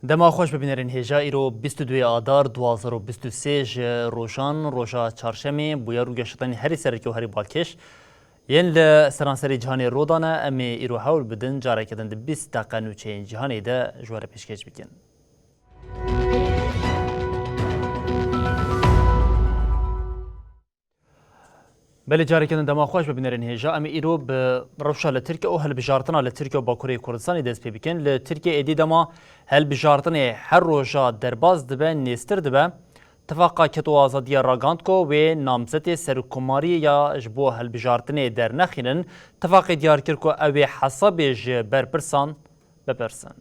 دما خوش ببینرین هجا ایرو 22 آذار 2023 روشان روشا چهارشنبه بویا رو گشتن هری سرکی و هری بالکش ین ل سرانسری جهانی رودانه امی ایرو حول بدن جاره کردن 20 دقیقه نوچه جهانی ده جوار پیشکش بکن. بله جاری کردن دما خوش ببینرین هجا امی ایرو به روشا لترکیه او هل بجارتنا لترکیه و باکوری کردستانی دست پی بکن لترکیه ایدی دما هل بجارتنی هر روشا درباز دبه نیستر دبه اتفاقا کتو آزادی راگاند کو و نامزد سرکوماری یا جبو هل بجارتنی در نخینن اتفاق دیار کرد کو او حساب ج برپرسان بپرسن.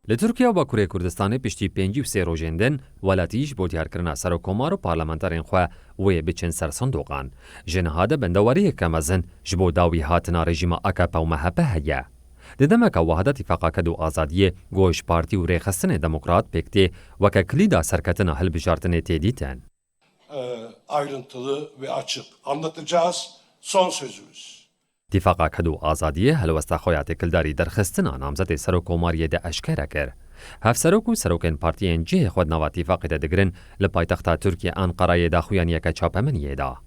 لترکیه و باکوری کردستان پشتی 53 روزندن ولاتیش بو دیارکرنا سرکومار و پارلمانترین خو و بچن سر صندوقان جنهاده بندواری کمازن جبو داوی هاتنا رژیم اکاپا و مهپه هیا ددمک وحدت اتفاقا کدو آزادیه گوش پارتی و ریخستن دموکرات پکتی وکا کلیدا سرکتنا هل بجارتنه تیدیتن. Ayrıntılı ve açık anlatacağız. Son sözümüz. اتفاقا کدو آزادیه هلوستا خویات کلداری درخستنا نامزد سرکوماری ده اشکره کر. هف سرکو سرکن پارتیین جه خود نوا اتفاقی ده دگرن لپایتختا Türkiye Ankara'ya da xuyan yaka çapameniye da.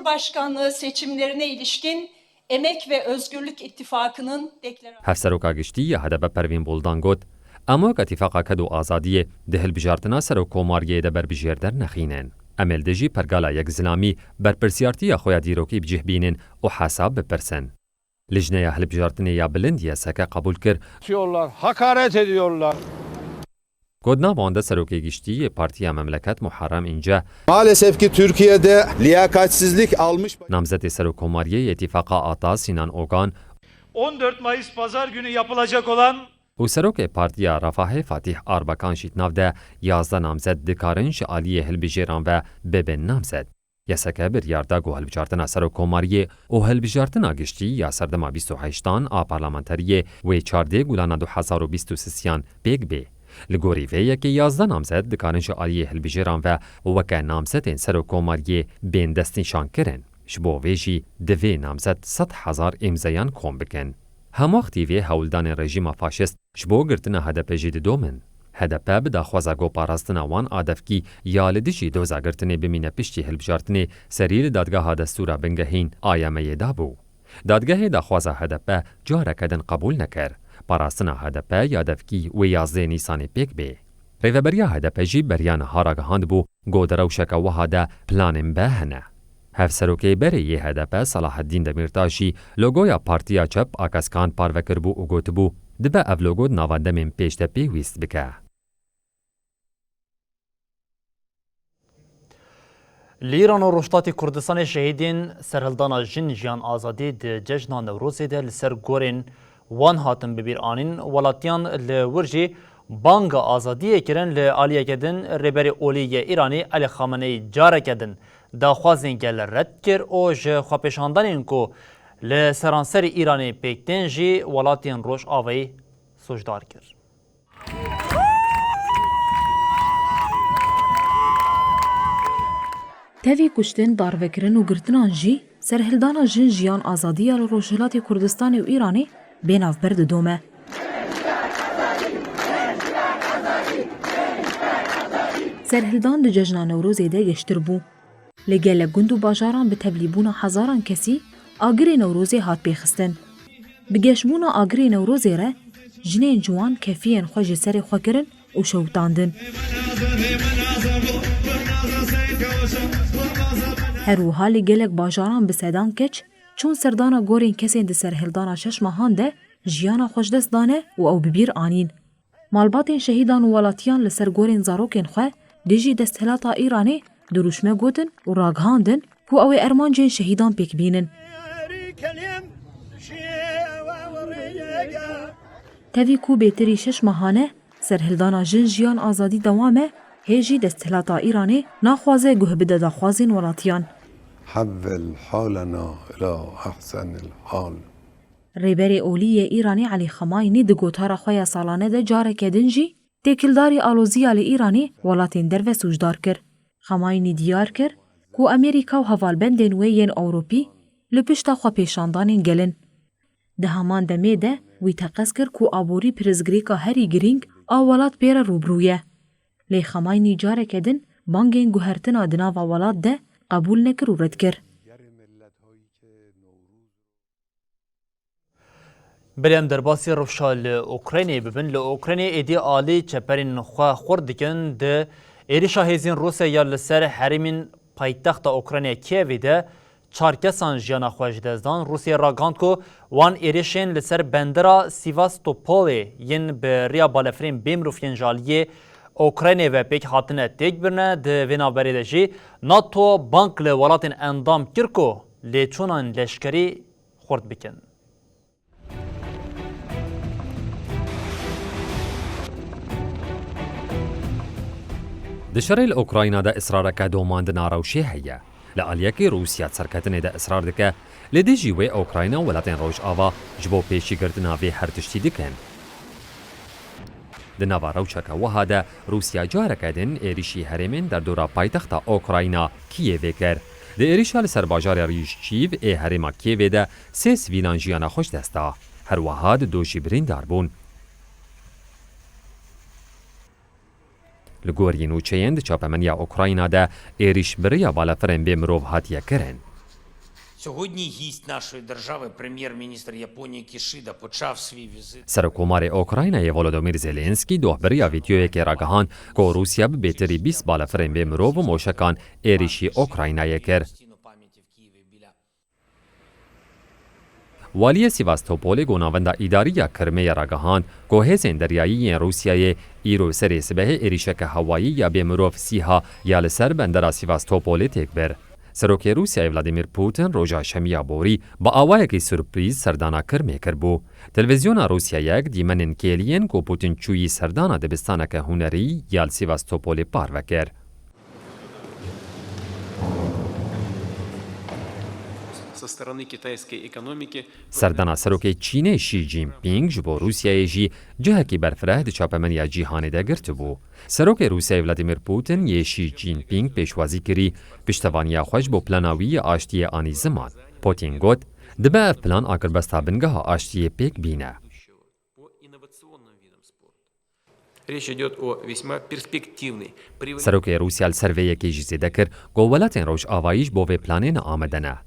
Başkanlığı seçimlerine ilişkin Emek ve Özgürlük İttifakı'nın deklarasyonu. هف سرکا گشتی یا هدف پروین بولدان گوت اما که اتفاقا کدو آزادیه ده هل بجارتنا سرکوماری ده بر بجیردر نخینن. امل دجی پرگالا یک زلامی بر پرسیارتی خویا دیروکی بجه بینن و حساب بپرسن. لجنه اهل بجارتنی یا بلندیه سکه قبول کر. Hakaret ediyorlar. گودنا بانده سروکی گشتی پارتی مملکت محرم اینجا Maalesef ki Türkiye'de liyakatsizlik almış. نامزد سروکوماریه اتفاقا آتا سینان اوگان 14 Mayıs Pazar günü yapılacak olan و سروک پارتی رفاه فاتح آربکان شیتناو ده 11 نامزد دکارن شعالی هلبجیران و ببن نامزد. یسکه بر یاردا گو هلبجارتنا سروکوماریه و هلبجارتنا گشتی یا سردما 28 آ پارلمانتریه و 14 گولانا 2023 پیگ بی. لگوری وی که 11 نامزد دکارن شعالی هلبجیران و وکه نامزد سروکوماریه بین دستنشان کرن. شبو ویجی دوی نامزد 100,000 امزایان کم بکن. هموقتی وی هولدان رژیم فاشیست جبو گرتنا هدف جدید دومن. هدف بدا خوازا گو پاراستنا وان آدفکی یا لدیجی دوزا گرتنی بمینه پشتی هلبجارتنی سریل دادگاه دستورا بنگهین آیامه دابو. دادگاه دا خوازا هدف جاره کدن قبول نکر. پاراستنا هدف یادفکی و 11 نیسان پیک بی. ریوبریا هدف جی بریان هاراگهاند بو گو دروشک وحاده پلانم به هنه. هف سروکی بری یه هدف صلاح الدین دمیرتاشی لوگویا پارتیا چپ آکاسکان پاروکر بو و گوت بو دبه او لوگو نواندمین پیشته پیویست بکه. لیران و رشتاتی کردستان شهیدین سرهلدانا جن جیان آزادی ده جشن نوروزی ده لسر گورین وان هاتن ببیر آنین ولاتیان لورجی بانگ آزادی کرن لعالیه کدن ربری اولیه ایرانی علی خامنه‌ای جاره کدن داخوازین گل رد کر او جه خواپشاندانین کو لسرانسر ایرانی پیکتن جی ولاتین روش آوی سوشدار کر. تاوی کشتن داروکرن و گرتنان جی سرهلدانا جن جیان آزادی آل روشهلات کردستانی و ایرانی بیناف برد دومه. سرهلدان ده ججنا نوروزی ده گشتر بو. لگل گند و باجاران به تبلیبونا هزاران کسی آگری نوروزی هات بیخستن. بگشمونا آگری نوروزی ره جنین جوان کفیین خوش سر خو کرن و شوتاندن. هروها لگلک باجاران به سدان کچ چون سردانا گورین کسین ده سرهلدانا شش ماهان ده جیانا خوش دست دانه و او ببیر آنین. مالباتین شهیدان و ولاتیان لسر گورین زاروکین خواه دیجی دستهلاتا ایرانی دروشمه گوتن و راگهاندن کو او ارمان جین شهیدان پیک بینن. تەوی کو بێتری 6 مەهانە سەرهێلدانا ژن ژیان ئازادی دەوامە هێژی دەستهێلاتا ئیرانê naxwaze guh bide daxwazên welatiyan. حول حالنا إلى أحسن الحال. Rêberê Oliyê Îranê Elî Xemayînî di gotara xwe ya salane de careke din jî têkildarî aloziya li Îranê welatên derve sûcdar kir. Xemayînî diyar kir ku Amerîka û hevalbendên wê yên Ewropî li pişta xwepêşandanên gelin. Di heman demê de wî teqez kir ku aborî pirizgirêka herî girîng a welat pêre rûbirû ye. Lê Xemayînî careke din bangên guhertina di nava welat de qebûl nekir û red kir. بریم درباسی روشا لأوکراینی ببین لأوکراینی ایدی آلی چپرین خواه خورد دکن ده ایریشا هیزین روسیا یا لسر حریمین پایتخت اوکراینی کیوی ده چارکسان جیانا خواج دزدان روسیا راگاند کو وان ایریشین لسر بندرا سیواستوپولی ین به ریا بالفرین بیمروفین جالیه اوکراینی و پیک حاطنه تیک برنه ده وینا بریده جی ناتو بانک لولاتین اندام کرکو لیچونان لشکری خورد بکن. دشري الأوكراينا دا إصرارك دوماند ناروشي هيا لأليكي روسيا تسركتني دا إصرار دكا لدي جيوي أوكراينا ولاتين روش آوا جبو بيشي گردنا في هرتشتي دكن دناوا روشكا وهادا روسيا جارك دن إيريشي هرمين در دورا بايتختا أوكراينا كييوي كر دا إيريشا لسر باجار ريشچيف إي هرما كييوي دا سيس ويلان جيانا خوش دستا هر وهاد دوشي برين داربون لگوری نوچهند چاپمنیا اوکراینا ده ایریش بریا بالافرن به مرو هاتیه کرن. Сьогодні гість нашої держави, прем'єр-міністр Японії Кішіда, почав свій візит. سرکومار اوکراینای ولودیمیر زلنسکی دو بریا ویدیوی که راگهان که روسیا به بهتری 20 بالافرن به مرو و موشکان ایریشی اوکراینای کر. والی سیواستوپول گوناوند اداری کرمه راگهان که هزین دریایی روسیای ایرو سری سبه ایریشک هوایی یا به مروف سیها یا لسر بندر سیواستوپول تک بر. سروک روسیای ولادیمیر پوتین روژا شمیا بوری با آوای کی سورپریز سردانا کرمه کربو. تلویزیون روسیا یک دیمنن کلین که پوتین چوی سردانا دبستانه که هنری یا سیواستوپول پار وکر. سردانا سروک چین شی جین پینگ جبو روسیای جی جهکی برفره دی چاپمنیا جیهانی ده گرت بو. سروک روسیای ولادیمیر پوتین یه شی جین پینگ پیشوازی کری پشتوانیا خوش بو پلاناوی آشتی آنی زمان. پوتین گوت دبه اف پلان آکر بستا بنگه آشتی پیک بینه. سروک روسیال سرویه که جیزه دکر گوولاتین روش آوایش بو پلانین آمدنه.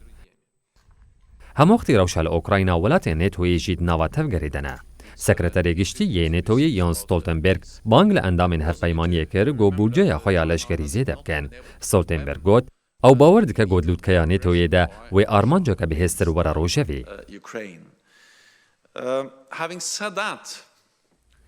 هموقتی روشال اوکراینا ولات نتوی جید نواتف گریدنه. سکرتری گشتی یه نتوی یان ستولتنبرگ بانگل اندامین هفپیمانی کر گو بودجه خویا لشکری زیده بکن. ستولتنبرگ گوت او باورد که گودلود که نتوی ده و آرمانجا که به هستر ورا روشوی.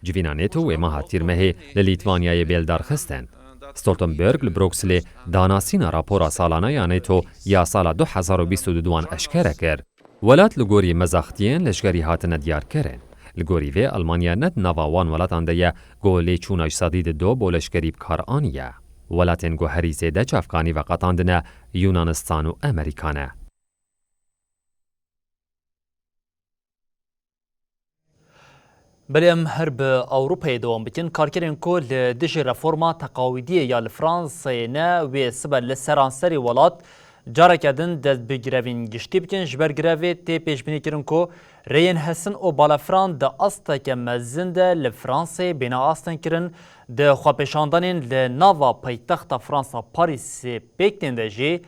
جوینا نتو و ماها تیرمه للیتوانیای بیلدار خستن. ستولتنبرگ لبروکسل داناسینا راپورا سالانه یا نتو یا سال 2022 اشکره کرد. ولات لگوری مزاختین لشکری هاتن دیار کرن. لگوری و المانیا ند نواوان ولاتان ده گولی چونش صدید دو بو لشکری بکار آنیه. ولاتین گو هری زیده چافکانی و قطاندنه یونانستان و امریکانه. بلیم هرب اوروپای دوام بکن کارکرین کو لدیج رفورما تقاویدی یا لفرانسای نه و سبب لسرانسری ولات جارا کردن دست بگیروین گشتی بکن جبر گروی تی پیش بینی کرن کو رین حسن او بالافران ده استا که مزنده لفرانسای بینا آستن کرن ده خوابشاندانین لناوا پایتخت فرانسا پاریس پیکتین ده جی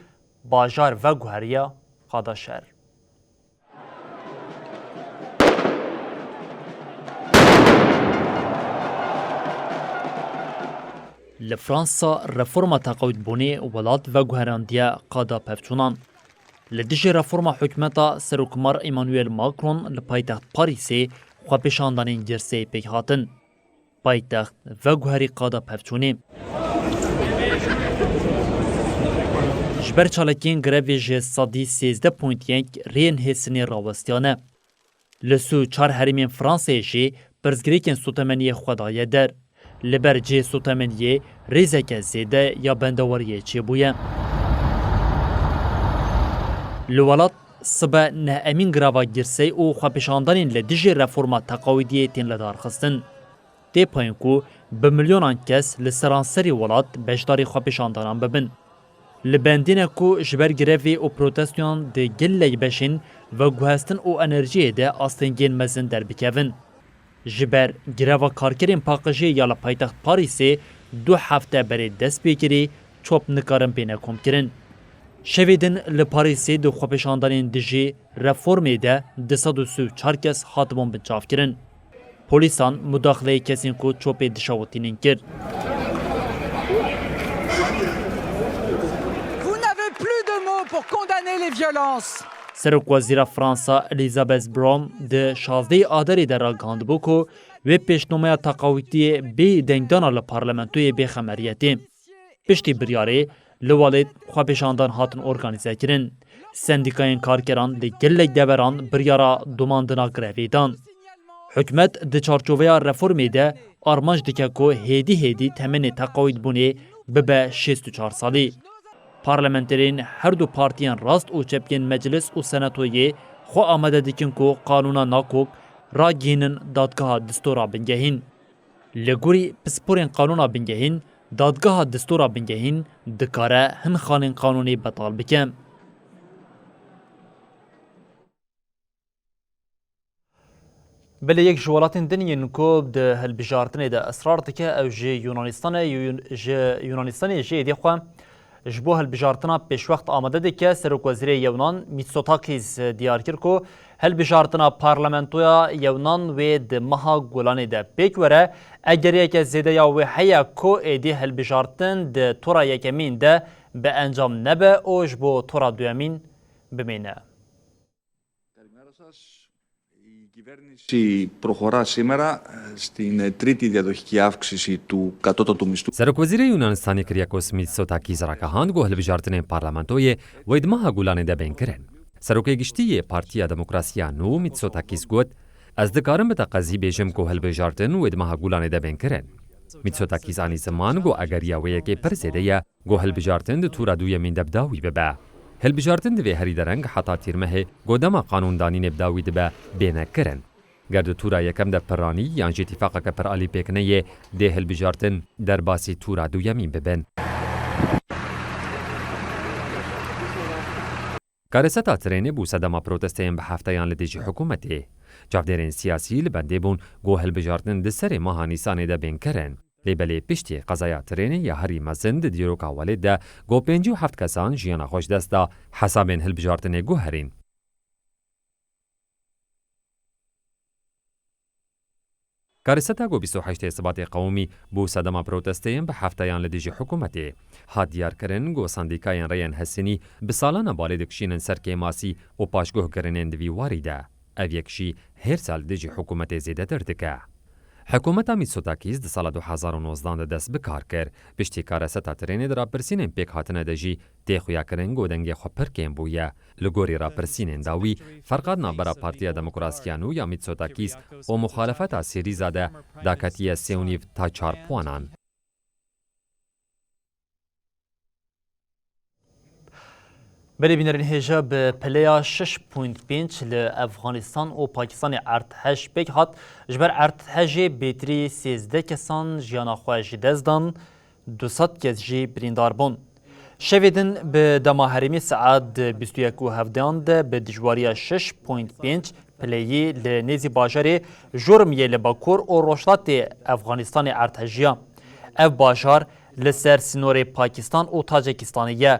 باجار و گوهریا خادا شهر. لفرانسا رفورما تقاعد بونی ولات و گوهراندیا قادا پفچونان. لدیج رفورما حکمتا سروکمار ایمانویل ماکرون لپایتخت پاریسی خوابشاندانین جرسی پیک هاتن. پایتخت و گوهری قادا پفچونی. جبر چالکین گروی جه صدی 13.1 رین حسنی راوستیانه. لسو چار هریمین فرانسه جی فرزگریکن سوتمنی خدای در لبر جه سوتمنی ریزک زیده یا بندوریه چی بویه. لولات سبا نه امین گراوا گرسی او خوابشاندانین لدیجی رفورما تقاویدیه تین لدار خستن. دی پایین کو به میلیونان کس لسرانسری ولات بجداری خوابشاندانان ببن. لبندین کو جبر گروی او پروتستیون ده گلی بشین و گوهستن او انرژی ده آستنگین مزن در بکوین. جبر گروا کارکرین پاقجی یا لپایتخت پاریسی 2 هفته بری دست بگیری چوب نکارن بینه کم کرن. شویدن لپاریسی دو خوابشاندانین دیجی رفورمی ده 234 کس خاتمون بنچاف کرن. پولیسان مداخله کسین کو چوب دشاوتینین کرد. pour condamner les violences. سرک وزیر فرانسا الیزابت برون ده 16 آذر در راگاند بو کو و پیشنهاد تقاویتی بی دنگدان لپارلمانتوی بی خمریتی پشتی بریاری لوالد خوابشاندان هاتن ارگانیزه کرن. سندیکاین کارکران دی گلک دوران بریارا دوماندنا گرویدان. حکومت ده چارچوبه رفورمی ده آرمانج دکه کو هیدی تمن تقاوید بونه ببه 64 سالی. پارلمانترین هر دو پارتیان راست و چپکین مجلس و سناتوی خو آمده دیکن کو قانونا ناکوک را گینن دادگاه دستورا بنگهین. لگوری پسپورین قانونا بنگهین دادگاه دستورا بنگهین دکاره هم خانین قانونی بطال بکم. بله یک جوالاتین دنیین کو ده هلبجارتنی ده اسرار دکه او جی یونانستان جی دی خواه جبو هلبجارتنا پیش وقت آمده ده که سرک وزیر یونان میتسوتاکیس دیار کرد که هلبجارتنا پارلمانتویا یونان و ده مها گولانی ده پیک وره اگر یک زیده یا و حیا کو ایدی هلبجارتن ده تورا یکمین ده به انجام نبه او جبو تورا دویمین بمینه. Η κυβέρνηση προχωρά σήμερα στην τρίτη διαδοχική αύξηση του κατώτατου μισθού. سرکوزیر یونانستانی کریاکوس میتسوتاکیس راکهاند گو هلبجارتن پارلمانتوی و ادماها گولانه ده بین کرن. سرکوی گشتی پارتیا دموکراسیا نو میتسوتاکیس گوت از دکارم بتا قضی بیجم گو هلبجارتن و ادماها گولانه ده بین کرن. میتسوتاکیس آنی زمان گو اگر یاویه که پرزیده یا گو هلبجارتن ده تورا دوی من دبداوی ببا. هلبجارتن دوی هری درنگ حتا تیرمه گودما قانوندانی نبداوی دبا بینه کرن. گرد تورا یکم ده پرانی یان جی اتفاقا که پر آلی پیکنه ده هلبجارتن در باسی تورا دویمین ببن. کارستا ترینه بو صدما پروتستین به هفتهیان لدیجی حکومتی. جافدرین سیاسی لبنده بون گو هلبجارتن ده سر ماها نیسانه ده بین کرن. لیبلی پشتی قضایا ترینه یا هری مزند دیروکا والد ده گو 57 کسان جیانا خوش دست ده حسابین هلبجارتن گو هرین. کارستا گو 28 اثبات قومی بو صدما پروتستین به هفتهیان لدیجی حکومتی. هاد دیار کرن گو سندیکاین ریان حسینی بسالان بالدکشینن سرکیماسی و پاشگوه کرنین دوی واریده. او یکشی هر سال دیجی حکومت زیده دردکه. حکومت میتسوتاکیس ده سال 2019 دست بکار کرد. پشتی کارستا ترینه در پرسینن پیک هاتنه دجی تیخویا کرن گو دنگی خو پرکین بویه. لگوری را پرسینن داوی فرقات نابرا پارتیا دموکراسیانو یا میتسوتاکیس و مخالفت سیریزا ده داکتیه 3.5 تا 4 پوانان. بله بینرین هجا به پلیا 6.5 لافغانستان و پاکستان ارتش بک هات جبر ارتش بیتری 13 کسان جیانا خواهش دزدان 200 کس جی بریندار بون. شویدن به دماهرمی ساعت 21 و 17 به دجواری 6.5 پلیی لنیزی باجاری جرمیه لباکور و روشلات افغانستان ارتشیا. اف باجار لسر سینور پاکستان و تاجیکستانیه.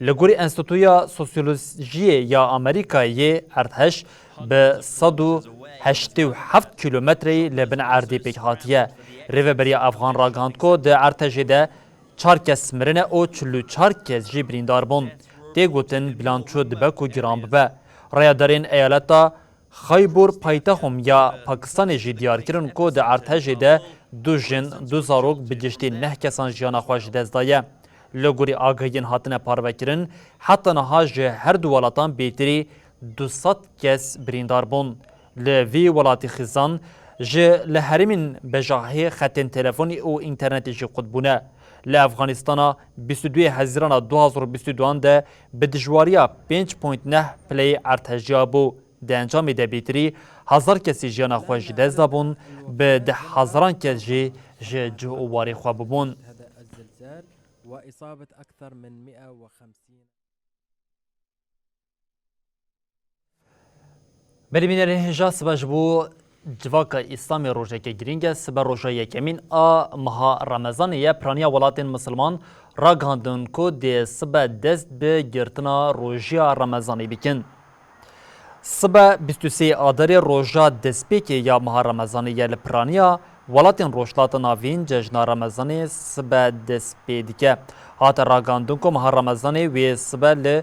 لگوری انستیتویا سوسیولوژی یا امریکایی ارتش به 187 کیلومتری لبن اردی پیک هاتیه. ریوبری افغان راگاند کو ده ارتش ده 4 کس مرنه او 44 کس جی بریندار بون. ده گوتن بلانچو دبکو گرام ببه. رایدارین ایالتا خیبور پایتخم یا پاکستان جی دیار کرن کو ده ارتش ده 2 جن 2 زاروک بگشتی 9 کسان جیانا خوش دزدایه. لگوری آگهین هاتنه پاروکرن حتی نهاج هر دو ولاتان بیتری 200 کس بریندار بون. لوی ولاتی خزان جه لحرمین بجاهی خطین تلفنی و اینترنتی جی قطبونه لافغانستان 22 هزاران 2022 ده به دجواریا 5.9 پلی ارتجا بو ده انجام ده بیتری هزار کسی جیان خوش دست بون به ده هزاران کسی جه اواری خواه ببون. وإصابة أكثر من 150 بریمینر هجا سبج بو جواک اسلامی روژه که گرینگ سبر روژه یکمین مها رمضان یا پرانیا ولاتین مسلمان را گاندن کو ده سبه دست به گرتنا روژه رمضانی بکن. سبه 23 آداری روژه دست بکی یا مها رمضانی یا لپرانیا ولاتین روشلات ناوین جشن رمضانی سبه دست بیدیکه. هات را گاندن کو مها رمضانی و سبه ل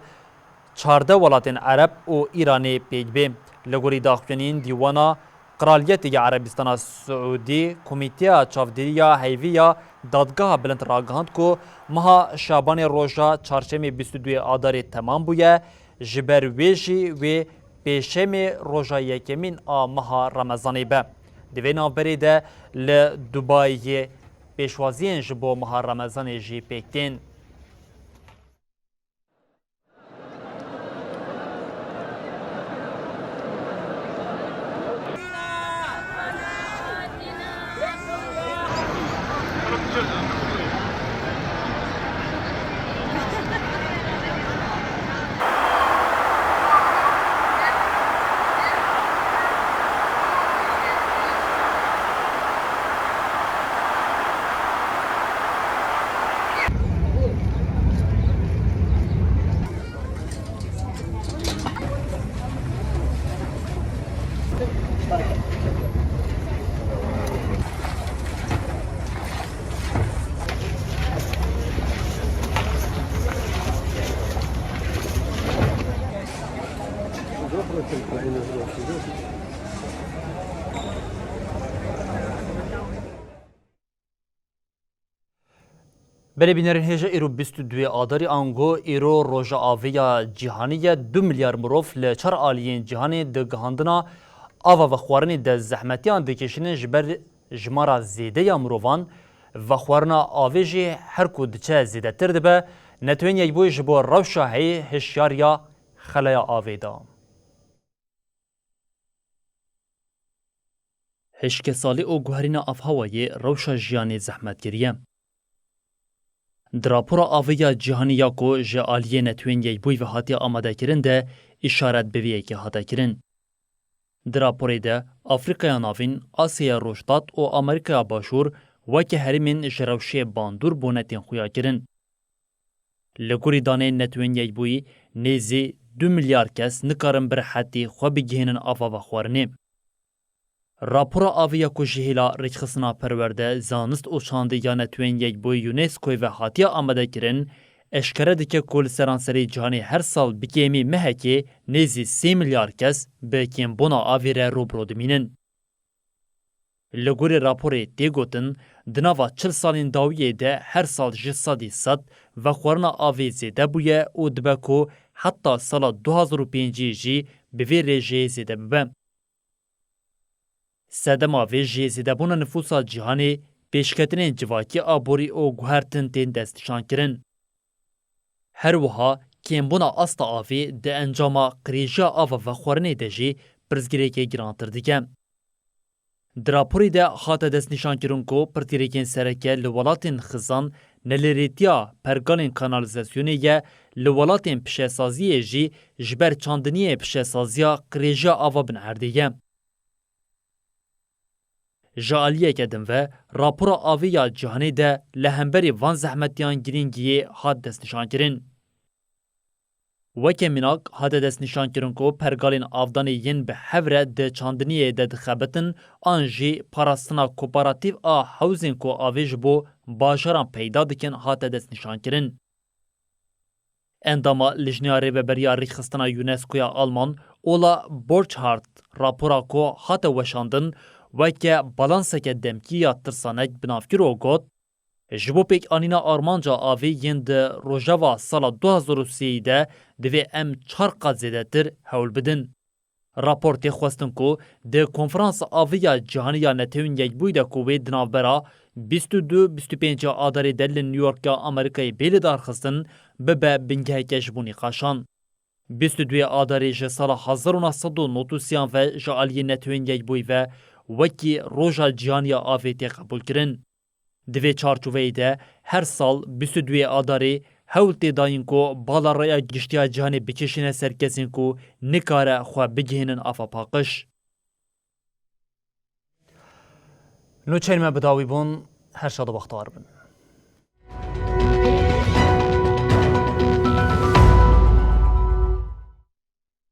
14 ولاتین عرب و ایرانی پیج بیم. لگوری داخلین دیوانا قرالیت عربستان سعودی کمیته چافدریا حیویا دادگاه بلند راگاند کو مها شابان روژا چهارشنبه 22 آذر تمام بویه جبر ویجی و پیشم روژا یکمین مها رمضانی به دوینا بریده ل دبی پیشوازین جبو مها رمضانی جی پیکتین. بله بینرین هجا ایرو 22 آذر آنگو ایرو روژا آویا جهانی 2 میلیارد مروف لچار آلیین جهانی دگهاندنا آوا و خوارنی ده زحمتیان دکشنین جبر جمارا زیده یا مروفان و خوارنا آویجی هر کود چه زیده تر دبه نتوین یک بوی جبو روشا هی هشیاریا خلایا آویدا. هشک سالی او گوهرینا افهوایی روشا جیانی زحمت گریه. دراپورا آویا جهانیا کو جه آلیه نتوین یک بوی و حاتی آماده کرن ده اشارت بویه که حاته کرن. دراپوری ده افریقیا ناوین، آسیا روشتات و امریکا باشور وکه هرمین جروشه باندور بونتین خویا کرن. لگوری دانه نتوین یک بوی نیزی 2 میلیارد کس نکارن بر حتی خواه بگهنن آفا و خوارنه. راپورا آویا کو جهیلا رکخصنا پرورده زانست و چانده یا نتوین یک بوی یونسکوی و حاتیا آمده کرن اشکره دکه کل سرانسری جهانی هر سال بکیمی مهکی نیزی 3 میلیارد کس به کمبونا آویره روبرو دمینن. لگوری راپوری دیگوتن دناوا 40 سالین داویه ده هر سال جسادی صد و خورنا آوی زیده بویه و دبکو حتی سال 2005 جی به وی رژه زیده ببن. سدم آوی جی زیده بونا نفوسا جهانی پیشکتنین جواکی آبوری و گوهرتن تین دستشان کرن. هر وها کمبونا استا آوی ده انجاما قریجا آوا و خورنی ده جی پرزگیره که گرانتر دیگه. دراپوری ده خاطه دست نشان کرن کو پرتیریکین سرکه لولاتین خزان نلیریتیا پرگالین کانالیزاسیونی یه لولاتین پشهسازیه جی جبر چاندنیه پشهسازیا قریجا آوا بن هردیه. جالیه کدن و راپورا آویا جهانی ده لهمبری وان زحمتیان گرینگیه هاد دست نشان کرن. وکه مناک هاد دست نشان کرن کو پرگالین آفدانی ین به حوره ده چاندنیه ده دخبتن آنجی پاراستنا کوپاراتیو هاوزین کو آویج بو باجاران پیدا دکن هاد دست نشان کرن. انداما لجنیاری به بریا ریخستنا یونسکویا آلمان اولا بورچهارت راپورا کو هات وشاندن وکه بالانسک دمکی یا ترسانک بنافکر و گوت جبو پیک آنینا آرمانجا آوی یند روژاوا سال 2003 ده دوی ام 4 قد زیده تر حول بدن. راپورتی خواستن کو ده کنفرانس آویا جهانیا نتوین یک بویده کو وی دنابرا 22-25 آداری دل نیویورک امریکای بیلدار خستن ببه بنگه کشبونی خاشان. 22 آداری جه سال 1993 و جعالی نتوین یک بوی و وکی روژا جهانیا آویتی قبول کرن. دوی چارچوبه ده هر سال 22 آداری هولتی داین کو بالا رای گشتیا جهانی بکشینه سرکسین کو نکاره خواه بگهینن آفا پاقش. نو چین ما بداوی بون هر شاد بختار بن.